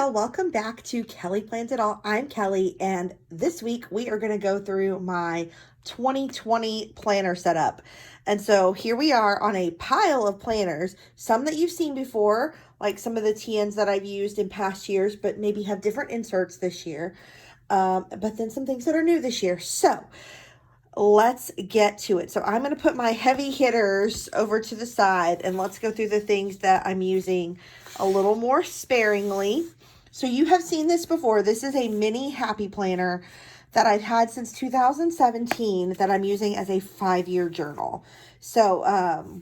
y'all, welcome back to Kelly Plans It All. I'm Kelly, and this week we are going to go through my 2020 planner setup. And so here we are on a pile of planners, some that you've seen before, like some of the TNs that I've used in past years, but maybe have different inserts this year. But then some things that are new this year. So let's get to it. So I'm going to put my heavy hitters over to the side, and let's go through the things that I'm using a little more sparingly. So you have seen this before. This is a mini happy planner that I've had since 2017 that I'm using as a 5-year journal. So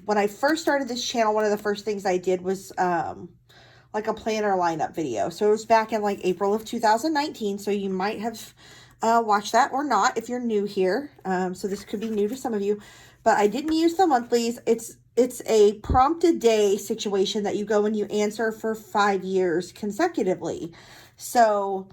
when I first started this channel, one of the first things I did was like a planner lineup video. So it was back in like April of 2019. So you might have watched that or not if you're new here. So this could be new to some of you, but I didn't use the monthlies. It's a prompt a day situation that you go and you answer for 5 years consecutively. So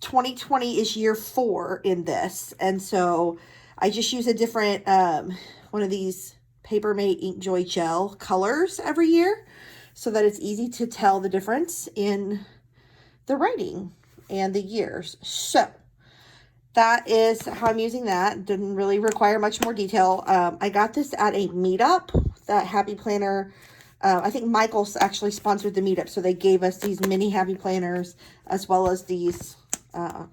2020 is year 4 in this. And so I just use a different, one of these Papermate Ink Joy Gel colors every year so that it's easy to tell the difference in the writing and the years. So that is how I'm using that. Didn't really require much more detail. I got this at a meetup, that Happy Planner. I think Michael's actually sponsored the meetup, so they gave us these mini Happy Planners as well as these kind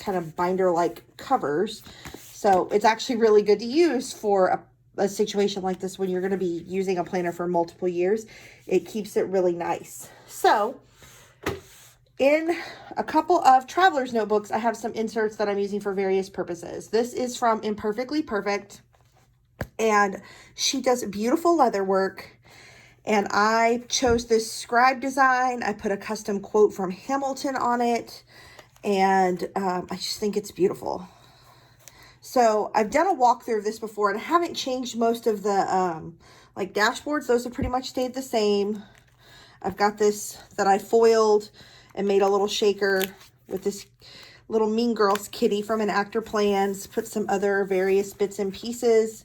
of binder-like covers. So it's actually really good to use for a situation like this when you're going to be using a planner for multiple years. It keeps it really nice. So in a couple of traveler's notebooks, I have some inserts that I'm using for various purposes. This is from Imperfectly Perfect, and she does beautiful leather work. And I chose this scribe design. I put a custom quote from Hamilton on it, and I just think it's beautiful. So I've done a walkthrough of this before, and I haven't changed most of the like dashboards. Those have pretty much stayed the same. I've got this that I foiled and made a little shaker with this little Mean Girls kitty from an Actor Plans. Put some other various bits and pieces.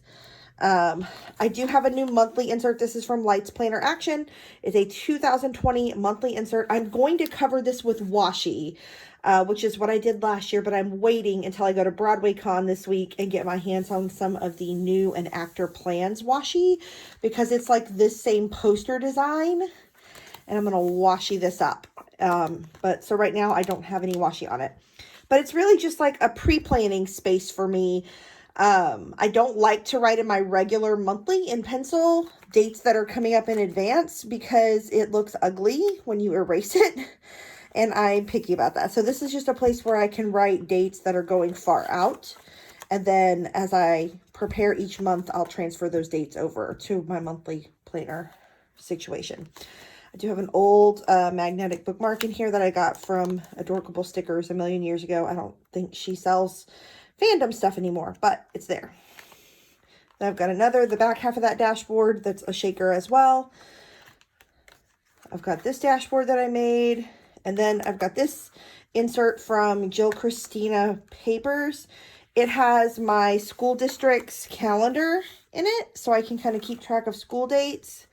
I do have a new monthly insert. This is from Lights Planner Action. It's a 2020 monthly insert. I'm going to cover this with washi, which is what I did last year, but I'm waiting until I go to Broadway Con this week and get my hands on some of the new and Actor Plans washi, because it's like this same poster design. And I'm going to washi this up. But so right now I don't have any washi on it. But it's really just like a pre-planning space for me. I don't like to write in my regular monthly in pencil dates that are coming up in advance because it looks ugly when you erase it. And I'm picky about that. So this is just a place where I can write dates that are going far out. And then as I prepare each month, I'll transfer those dates over to my monthly planner situation. I do have an old magnetic bookmark in here that I got from Adorkable Stickers a million years ago. I don't think she sells fandom stuff anymore, but it's there. Then I've got another, the back half of that dashboard, that's a shaker as well. I've got this dashboard that I made, and then I've got this insert from Jill Christina Papers. It has my school district's calendar in it, so I can kind of keep track of school dates.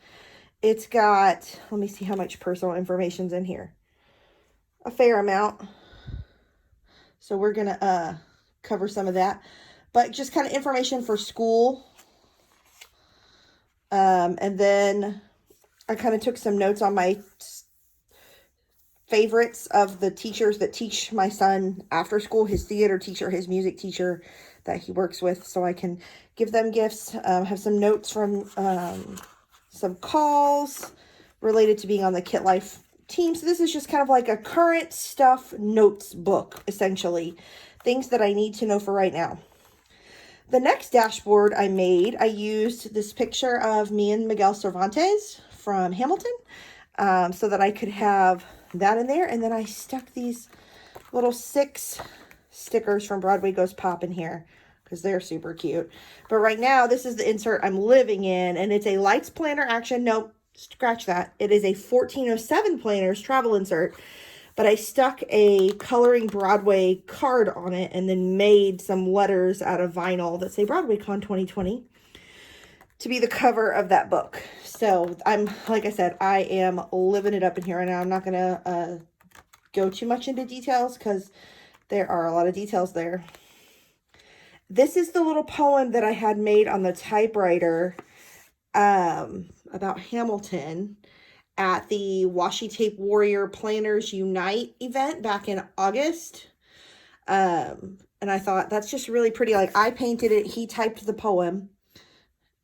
It's got, let me see how much personal information's in here. A fair amount. So we're going to cover some of that. But just kind of information for school. And then I kind of took some notes on my favorites of the teachers that teach my son after school, his theater teacher, his music teacher that he works with, so I can give them gifts. Have some notes from some calls related to being on the Kit Life team. So this is just kind of like a current stuff notes book, essentially. Things that I need to know for right now. The next dashboard I made, I used this picture of me and Miguel Cervantes from Hamilton, so that I could have that in there. And then I stuck these little 6 stickers from Broadway Goes Pop in here, because they're super cute. But right now, this is the insert I'm living in, and it's a Lights Planner Action. Nope, scratch that. It is a 1407 Planners travel insert, but I stuck a Coloring Broadway card on it and then made some letters out of vinyl that say Broadway Con 2020 to be the cover of that book. So I'm, like I said, I am living it up in here right now. I'm not going to go too much into details because there are a lot of details there. This is the little poem that I had made on the typewriter about Hamilton at the Washi Tape Warrior Planners Unite event back in August. And I thought that's just really pretty. Like, I painted it, he typed the poem,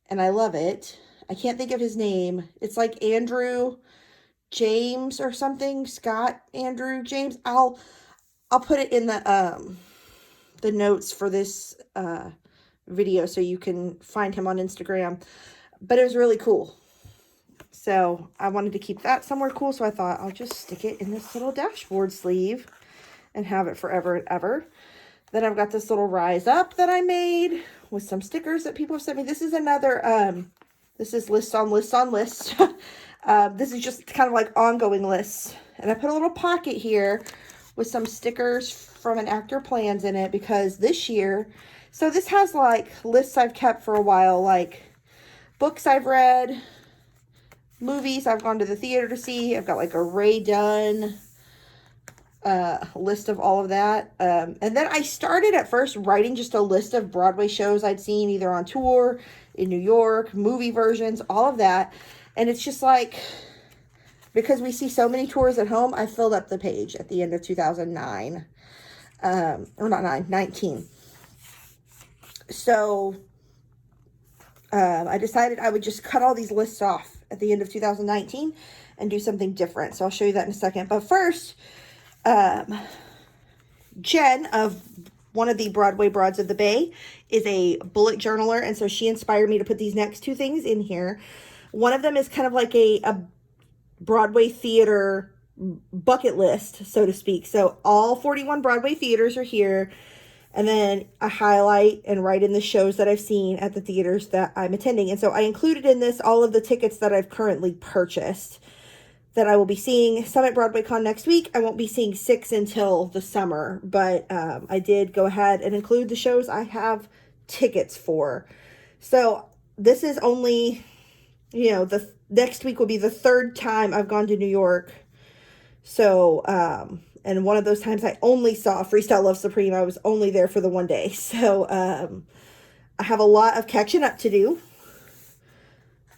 and I love it. I can't think of his name. It's like Andrew James or something. Scott Andrew James. I'll put it in the notes for this video so you can find him on Instagram. But it was really cool. So I wanted to keep that somewhere cool, so I thought I'll just stick it in this little dashboard sleeve and have it forever and ever. Then I've got this little rise up that I made with some stickers that people have sent me. This is another, this is list on list on list. This is just kind of like ongoing lists. And I put a little pocket here with some stickers from an actor plans in it because this year, so this has like lists I've kept for a while, like books I've read, movies I've gone to the theater to see. I've got like a Ray Dunn list of all of that. And then I started at first writing just a list of Broadway shows I'd seen either on tour, in New York, movie versions, all of that. And it's just like, because we see so many tours at home, I filled up the page at the end of 2009. Or not 19. So I decided I would just cut all these lists off at the end of 2019 and do something different. So I'll show you that in a second. But first, Jen of one of the Broadway Broads of the Bay is a bullet journaler. And so she inspired me to put these next two things in here. One of them is kind of like a Broadway theater bucket list, so to speak. So all 41 Broadway theaters are here. And then I highlight and write in the shows that I've seen at the theaters that I'm attending. And so I included in this all of the tickets that I've currently purchased that I will be seeing. Some at BroadwayCon next week. I won't be seeing 6 until the summer. But I did go ahead and include the shows I have tickets for. So this is only, you know, the next week will be the 3rd time I've gone to New York. So, and one of those times I only saw Freestyle Love Supreme. I was only there for the one day. So, I have a lot of catching up to do.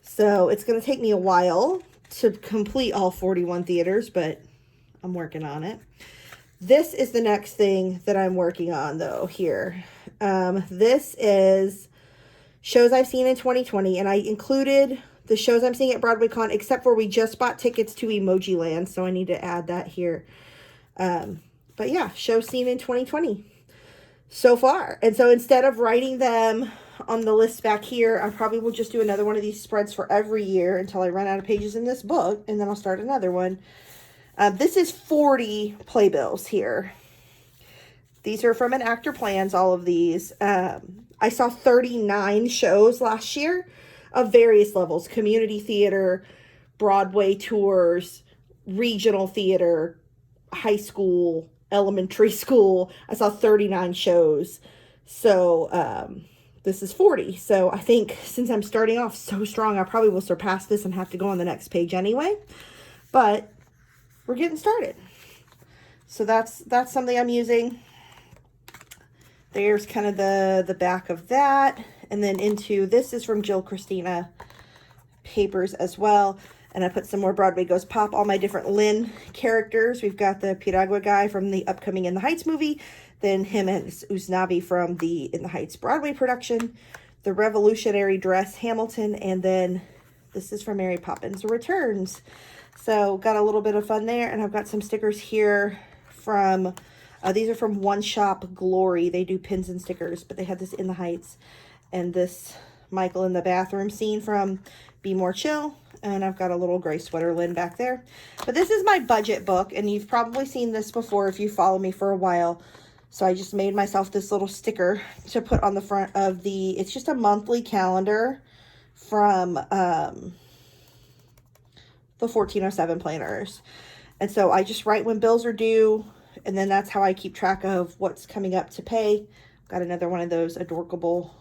So it's going to take me a while to complete all 41 theaters, but I'm working on it. This is the next thing that I'm working on though here. This is shows I've seen in 2020, and I included the shows I'm seeing at BroadwayCon, except for we just bought tickets to Emoji Land, so I need to add that here. But yeah, shows seen in 2020 so far. And so instead of writing them on the list back here, I probably will just do another one of these spreads for every year until I run out of pages in this book, and then I'll start another one. This is 40 playbills here. These are from an actor plans, all of these. I saw 39 shows last year of various levels: community theater, Broadway tours, regional theater, high school, elementary school. I saw 39 shows. So this is 40. So I think since I'm starting off so strong, I probably will surpass this and have to go on the next page anyway. But we're getting started. So that's something I'm using. There's kind of the back of that. And then into, this is from Jill Christina Papers as well. And I put some more Broadway Goes Pop, all my different Lynn characters. We've got the Piragua guy from the upcoming In the Heights movie. Then him and Usnavi from the In the Heights Broadway production. The Revolutionary Dress Hamilton. And then this is from Mary Poppins Returns. So got a little bit of fun there. And I've got some stickers here from, these are from One Shop Glory. They do pins and stickers, but they had this In the Heights. And this Michael in the bathroom scene from Be More Chill. And I've got a little gray sweater Lynn back there. But this is my budget book, and you've probably seen this before if you follow me for a while. So I just made myself this little sticker to put on the front of the, it's just a monthly calendar from the 1407 planners. And so I just write when bills are due, and then that's how I keep track of what's coming up to pay. Got another one of those adorable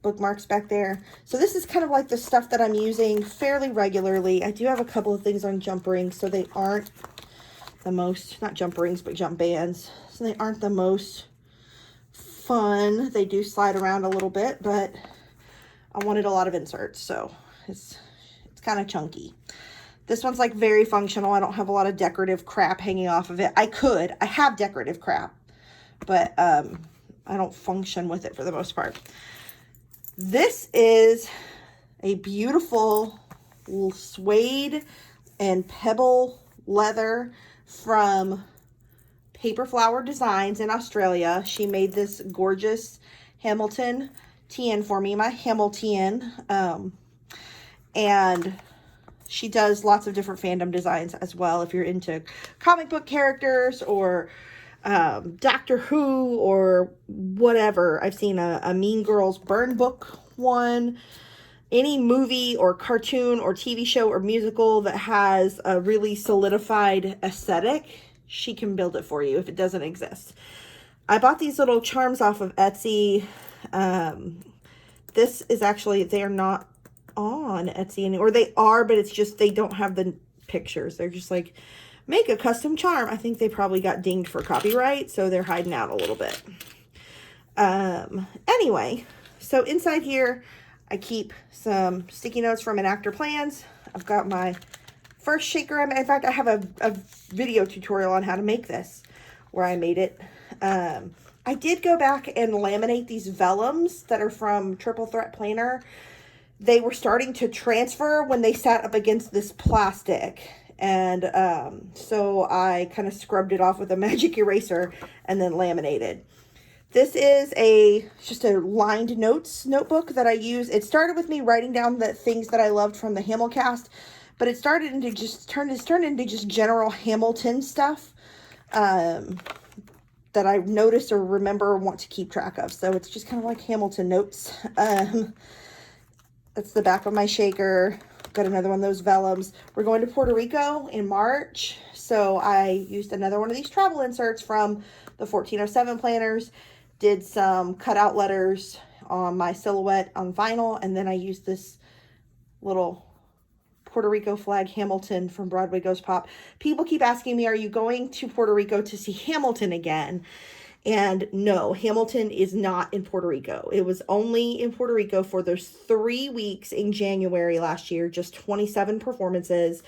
bookmarks back there. So this is kind of like the stuff that I'm using fairly regularly. I do have a couple of things on jump rings, so they aren't the most, not jump rings, but jump bands. So they aren't the most fun. They do slide around a little bit, but I wanted a lot of inserts, so it's kind of chunky. This one's like very functional. I don't have a lot of decorative crap hanging off of it. I have decorative crap, but I don't function with it for the most part. This is a beautiful suede and pebble leather from Paper Flower Designs in Australia. She made this gorgeous Hamilton TN for me, my Hamilton. And she does lots of different fandom designs as well. If you're into comic book characters or Doctor Who or whatever. I've seen a Mean Girls burn book one. Any movie or cartoon or TV show or musical that has a really solidified aesthetic, she can build it for you if it doesn't exist. I bought these little charms off of Etsy. This is actually, they're not on Etsy anymore. Or they are, but it's just they don't have the pictures. They're just like, make a custom charm. I think they probably got dinged for copyright, so they're hiding out a little bit. Anyway, so inside here, I keep some sticky notes from Enactor Plans. I've got my first shaker. In fact, I have a video tutorial on how to make this, where I made it. I did go back and laminate these vellums that are from Triple Threat Planner. They were starting to transfer when they sat up against this plastic. And so I kind of scrubbed it off with a magic eraser and then laminated. This is just a lined notes notebook that I use. It started with me writing down the things that I loved from the Hamilcast, but it started into turned into just general Hamilton stuff that I notice or remember or want to keep track of. So it's just kind of like Hamilton notes. That's the back of my shaker. Got another one of those vellums. We're going to Puerto Rico in March, so I used another one of these travel inserts from the 1407 planners. Did some cutout letters on my silhouette on vinyl, and then I used this little Puerto Rico flag Hamilton from Broadway Goes Pop. People keep asking me, are you going to Puerto Rico to see Hamilton again? And no, Hamilton is not in Puerto Rico. It was only in Puerto Rico for those 3 weeks in January last year, just 27 performances.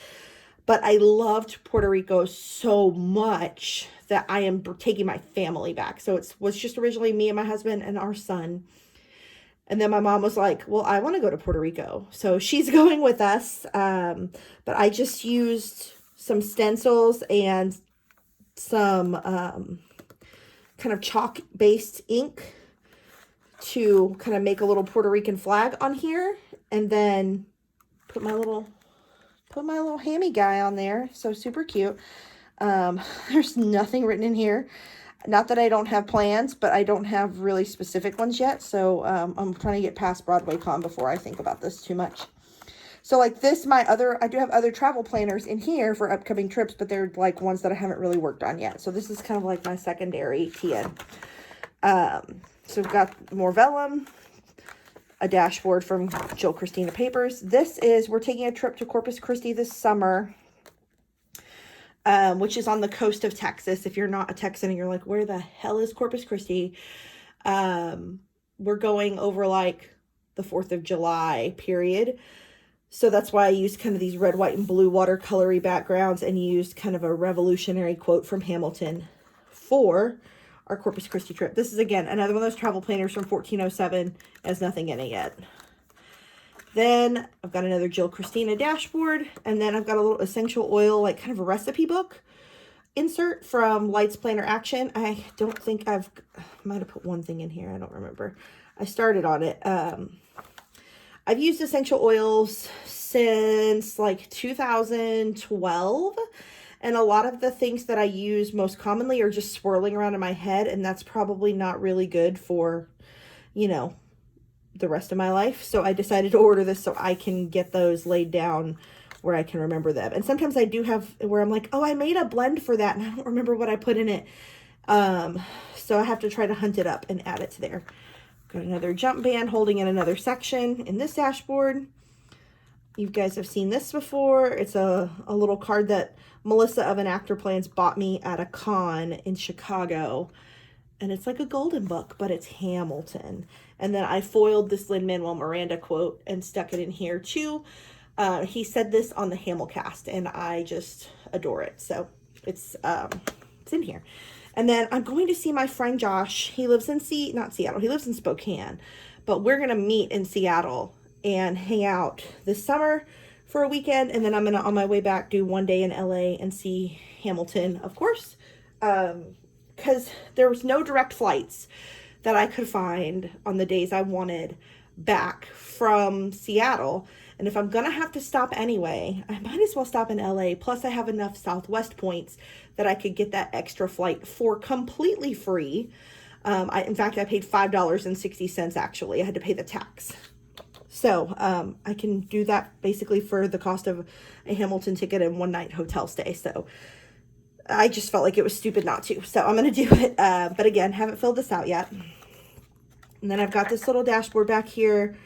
But I loved Puerto Rico so much that I am taking my family back. So it was just originally me and my husband and our son. And then my mom was like, well, I want to go to Puerto Rico. So she's going with us. But I just used some stencils and some kind of chalk-based ink to kind of make a little Puerto Rican flag on here. And then put my little hammy guy on there. So super cute. There's nothing written in here. Not that I don't have plans, but I don't have really specific ones yet. So I'm trying to get past Broadway Con before I think about this too much. So like this, I do have other travel planners in here for upcoming trips, but they're like ones that I haven't really worked on yet. So this is kind of like my secondary TN. So we've got more vellum, a dashboard from Jill Christina Papers. We're taking a trip to Corpus Christi this summer, which is on the coast of Texas. If you're not a Texan and you're like, where the hell is Corpus Christi? We're going over like the 4th of July period. So that's why I used kind of these red, white, and blue watercolory backgrounds and used kind of a revolutionary quote from Hamilton for our Corpus Christi trip. This is, again, another one of those travel planners from 1407. Has nothing in it yet. Then I've got another Jill Christina dashboard. And then I've got a little essential oil, like kind of a recipe book insert from Lights Planner Action. I don't think I might have put one thing in here. I don't remember. I started on it. I've used essential oils since like 2012. And a lot of the things that I use most commonly are just swirling around in my head. And that's probably not really good for, you know, the rest of my life. So I decided to order this so I can get those laid down where I can remember them. And sometimes I do have where I'm like, oh, I made a blend for that and I don't remember what I put in it. So I have to try to hunt it up and add it to there. Got another jump band holding in another section in this dashboard. You guys have seen this before. It's a little card that Melissa of An Actor Plans bought me at a con in Chicago. And it's like a golden book, but it's Hamilton. And then I foiled this Lin-Manuel Miranda quote and stuck it in here too. He said this on the Hamilcast, and I just adore it. So it's in here. And then I'm going to see my friend Josh. He lives in not Seattle. He lives in Spokane, but we're going to meet in Seattle and hang out this summer for a weekend. And then I'm going to, on my way back, do one day in LA and see Hamilton, of course. Because there was no direct flights that I could find on the days I wanted back from Seattle. And if I'm going to have to stop anyway, I might as well stop in LA. Plus, I have enough Southwest points that I could get that extra flight for completely free. In fact, I paid $5.60 actually. I had to pay the tax. So I can do that basically for the cost of a Hamilton ticket and one night hotel stay. So I just felt like it was stupid not to. So I'm going to do it. But again, haven't filled this out yet. And then I've got this little dashboard back here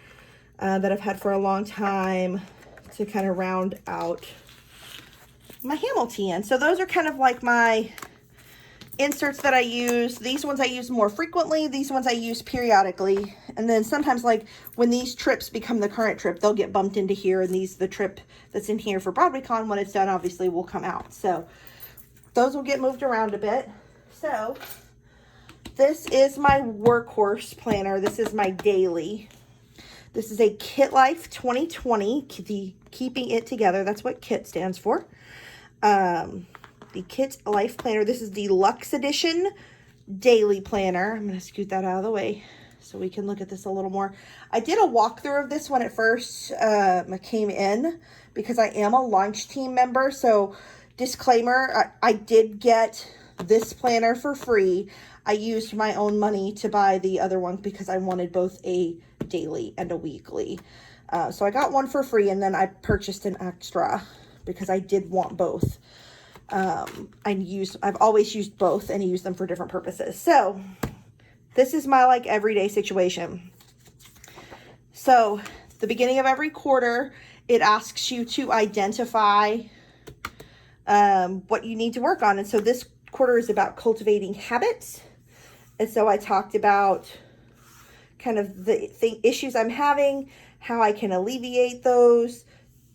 that I've had for a long time to kind of round out my Hamilton. So those are kind of like my inserts that I use. These ones I use more frequently. These ones I use periodically. And then sometimes, like when these trips become the current trip, they'll get bumped into here. And the trip that's in here for BroadwayCon, when it's done, obviously will come out. So those will get moved around a bit. So this is my workhorse planner. This is my daily. This is a Kit Life 2020, the Keeping It Together. That's what KIT stands for. The Kit Life Planner. This is the Luxe Edition Daily Planner. I'm going to scoot that out of the way so we can look at this a little more. I did a walkthrough of this when it first came in because I am a launch team member. So disclaimer, I did get this planner for free. I used my own money to buy the other one because I wanted both a daily and a weekly. So I got one for free, and then I purchased an extra because I did want both. I've always used both and used them for different purposes. So this is my like everyday situation. So the beginning of every quarter, it asks you to identify what you need to work on. And so this quarter is about cultivating habits. And so I talked about kind of the issues I'm having, how I can alleviate those,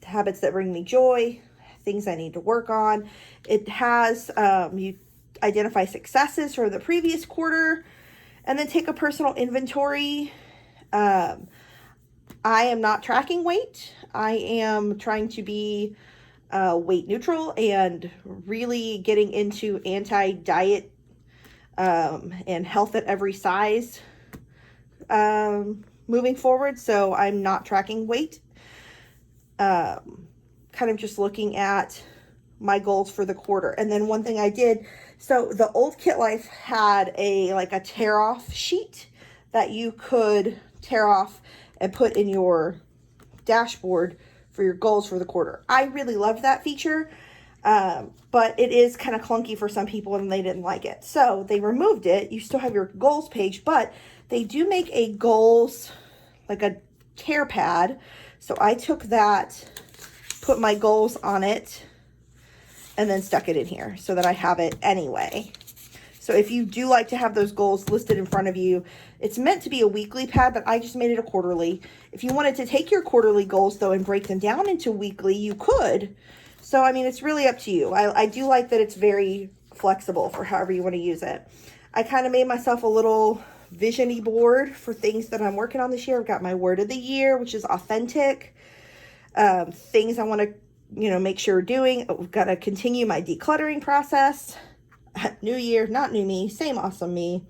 habits that bring me joy, things I need to work on. It has, you identify successes for the previous quarter and then take a personal inventory. I am not tracking weight. I am trying to be weight neutral and really getting into anti-diet and health at every size moving forward. So I'm not tracking weight. Kind of just looking at my goals for the quarter. And then one thing I did, so the old Kit Life had a tear off sheet that you could tear off and put in your dashboard for your goals for the quarter. I really loved that feature, but it is kind of clunky for some people and they didn't like it. So they removed it. You still have your goals page, but they do make a goals, like a tear pad. So I took that, put my goals on it, and then stuck it in here so that I have it anyway. So if you do like to have those goals listed in front of you, it's meant to be a weekly pad, but I just made it a quarterly. If you wanted to take your quarterly goals, though, and break them down into weekly, you could. So, I mean, it's really up to you. I do like that it's very flexible for however you want to use it. I kind of made myself a little vision-y board for things that I'm working on this year. I've got my word of the year, which is authentic. Things I want to, make sure doing. I've got to continue my decluttering process. New year, not new me, same awesome me.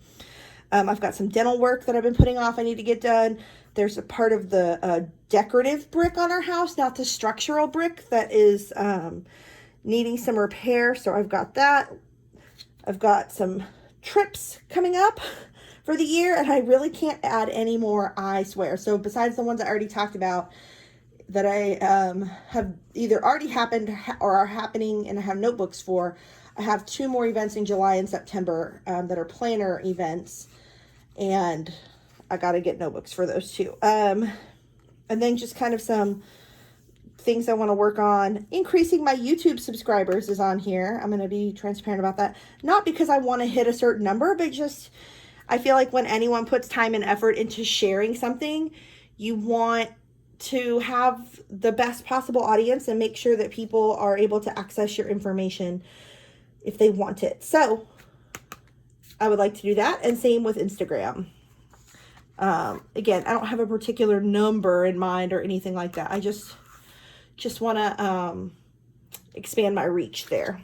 I've got some dental work that I've been putting off I need to get done. There's a part of the decorative brick on our house, not the structural brick, that is needing some repair. So I've got that. I've got some trips coming up for the year, and I really can't add any more, I swear. So besides the ones I already talked about that I have either already happened or are happening and I have notebooks for, I have 2 more events in July and September that are planner events, and I got to get notebooks for those too. And then just kind of some things I want to work on. Increasing my YouTube subscribers is on here. I'm going to be transparent about that. Not because I want to hit a certain number, but just I feel like when anyone puts time and effort into sharing something, you want to have the best possible audience and make sure that people are able to access your information if they want it. So I would like to do that, and same with Instagram. Again, I don't have a particular number in mind or anything like that. I just want to expand my reach there.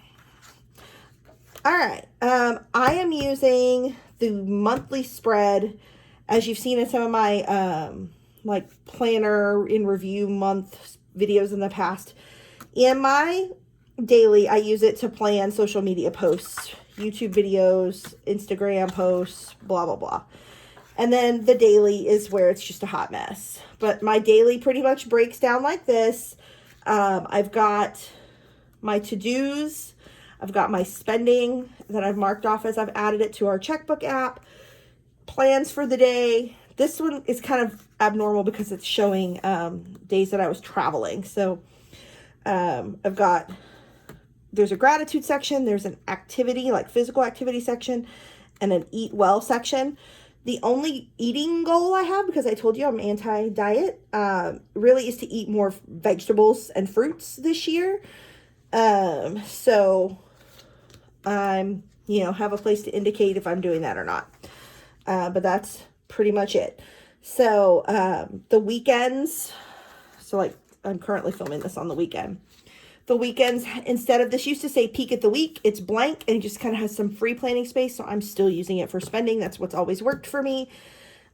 All right. I am using the monthly spread, as you've seen in some of my like planner in review month videos in the past. In my daily, I use it to plan social media posts, YouTube videos, Instagram posts, blah, blah, blah. And then the daily is where it's just a hot mess. But my daily pretty much breaks down like this. I've got my to-dos. I've got my spending that I've marked off as I've added it to our checkbook app. Plans for the day. This one is kind of abnormal because it's showing days that I was traveling. So I've got, there's a gratitude section. There's an activity, like physical activity section, and an eat well section. The only eating goal I have, because I told you I'm anti-diet, really is to eat more vegetables and fruits this year. So I'm, have a place to indicate if I'm doing that or not. But that's pretty much it. So the weekends, so like I'm currently filming this on the weekend. The weekends, instead of, this used to say peek at the week, it's blank and it just kind of has some free planning space. So I'm still using it for spending. That's what's always worked for me.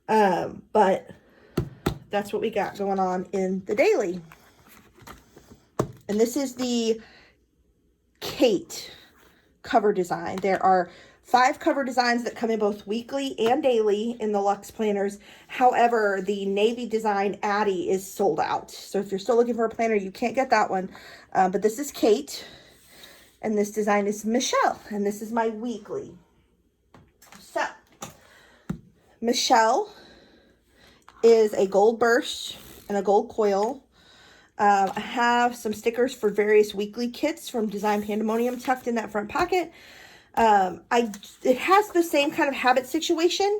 But that's what we got going on in the daily. And this is the Kate cover design. There are 5 cover designs that come in both weekly and daily in the Luxe planners. However, the navy design Addie is sold out. So if you're still looking for a planner, you can't get that one. But this is Kate, and this design is Michelle, and this is my weekly. So Michelle is a gold burst and a gold coil. I have some stickers for various weekly kits from Design Pandemonium tucked in that front pocket. It has the same kind of habit situation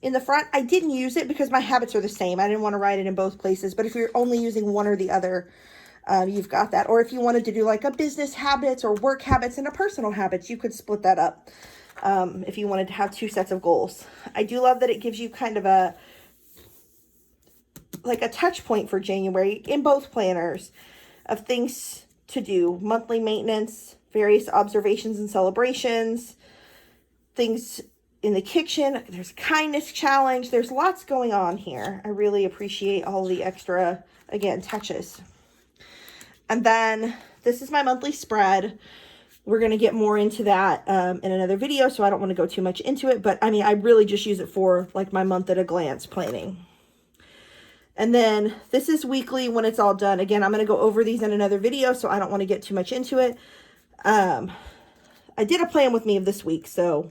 in the front. I didn't use it because my habits are the same. I didn't want to write it in both places, but if you're only using one or the other, you've got that. Or if you wanted to do like a business habits or work habits and a personal habits, you could split that up. If you wanted to have 2 sets of goals. I do love that it gives you kind of a touch point for January in both planners of things to do, monthly maintenance, various observations and celebrations, things in the kitchen. There's a kindness challenge. There's lots going on here. I really appreciate all the extra, again, touches. And then this is my monthly spread. We're going to get more into that in another video, so I don't want to go too much into it. But I mean, I really just use it for like my month at a glance planning. And then this is weekly when it's all done. Again, I'm going to go over these in another video, so I don't want to get too much into it. I did a plan with me of this week, so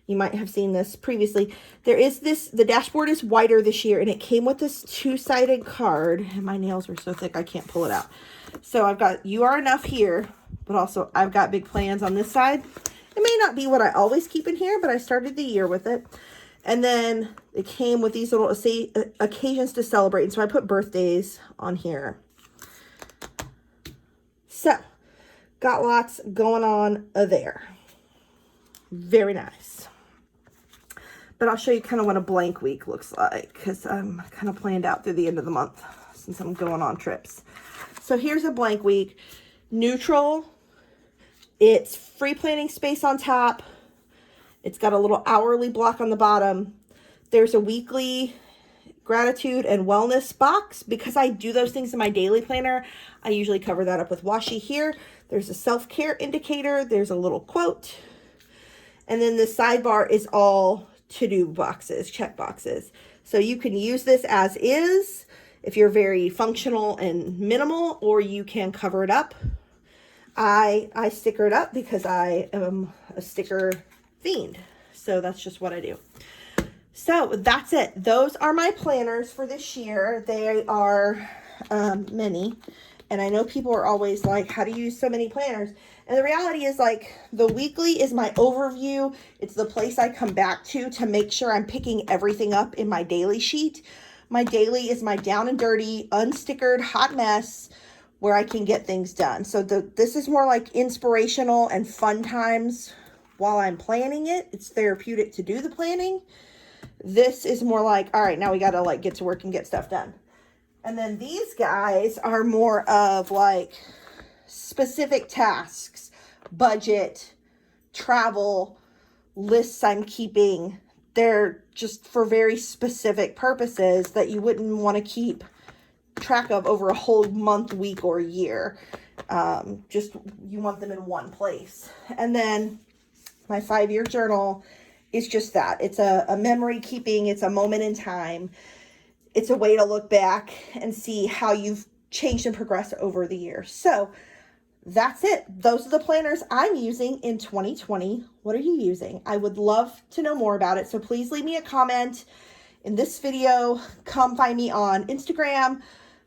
you might have seen this previously. There is this, the dashboard is wider this year, and it came with this 2-sided card, and my nails are so thick I can't pull it out. So I've got You Are Enough here, but also I've got big plans on this side. It may not be what I always keep in here, but I started the year with it. And then it came with these little occasions to celebrate. And so I put birthdays on here. So, got lots going on there. Very nice. But I'll show you kind of what a blank week looks like, because I'm kind of planned out through the end of the month since I'm going on trips. So here's a blank week. Neutral. It's free planning space on top. It's got a little hourly block on the bottom. There's a weekly gratitude and wellness box. Because I do those things in my daily planner, I usually cover that up with washi here. There's a self-care indicator. There's a little quote. And then the sidebar is all to-do boxes, check boxes. So you can use this as is if you're very functional and minimal, or you can cover it up. I sticker it up because I am a sticker fiend. So that's just what I do. So that's it. Those are my planners for this year. They are many. And I know people are always like, how do you use so many planners? And the reality is, like, the weekly is my overview. It's the place I come back to make sure I'm picking everything up in my daily sheet. My daily is my down and dirty, unstickered, hot mess where I can get things done. So this is more like inspirational and fun times while I'm planning it. It's therapeutic to do the planning. This is more like, all right, now we got to like get to work and get stuff done. And then these guys are more of like specific tasks, budget, travel, lists I'm keeping. They're just for very specific purposes that you wouldn't want to keep track of over a whole month, week, or year. Just you want them in one place. And then my 5-year journal is just that. It's a memory keeping. It's a moment in time. It's a way to look back and see how you've changed and progressed over the years. So that's it. Those are the planners I'm using in 2020. What are you using? I would love to know more about it. So please leave me a comment in this video. Come find me on Instagram.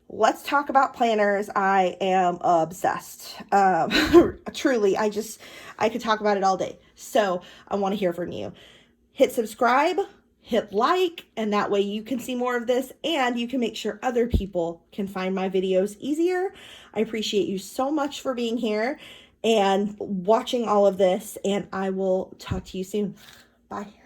Let's talk about planners. I am obsessed. Truly, I could talk about it all day. So I want to hear from you. Hit subscribe, hit like, and that way you can see more of this and you can make sure other people can find my videos easier. I appreciate you so much for being here and watching all of this, and I will talk to you soon. Bye.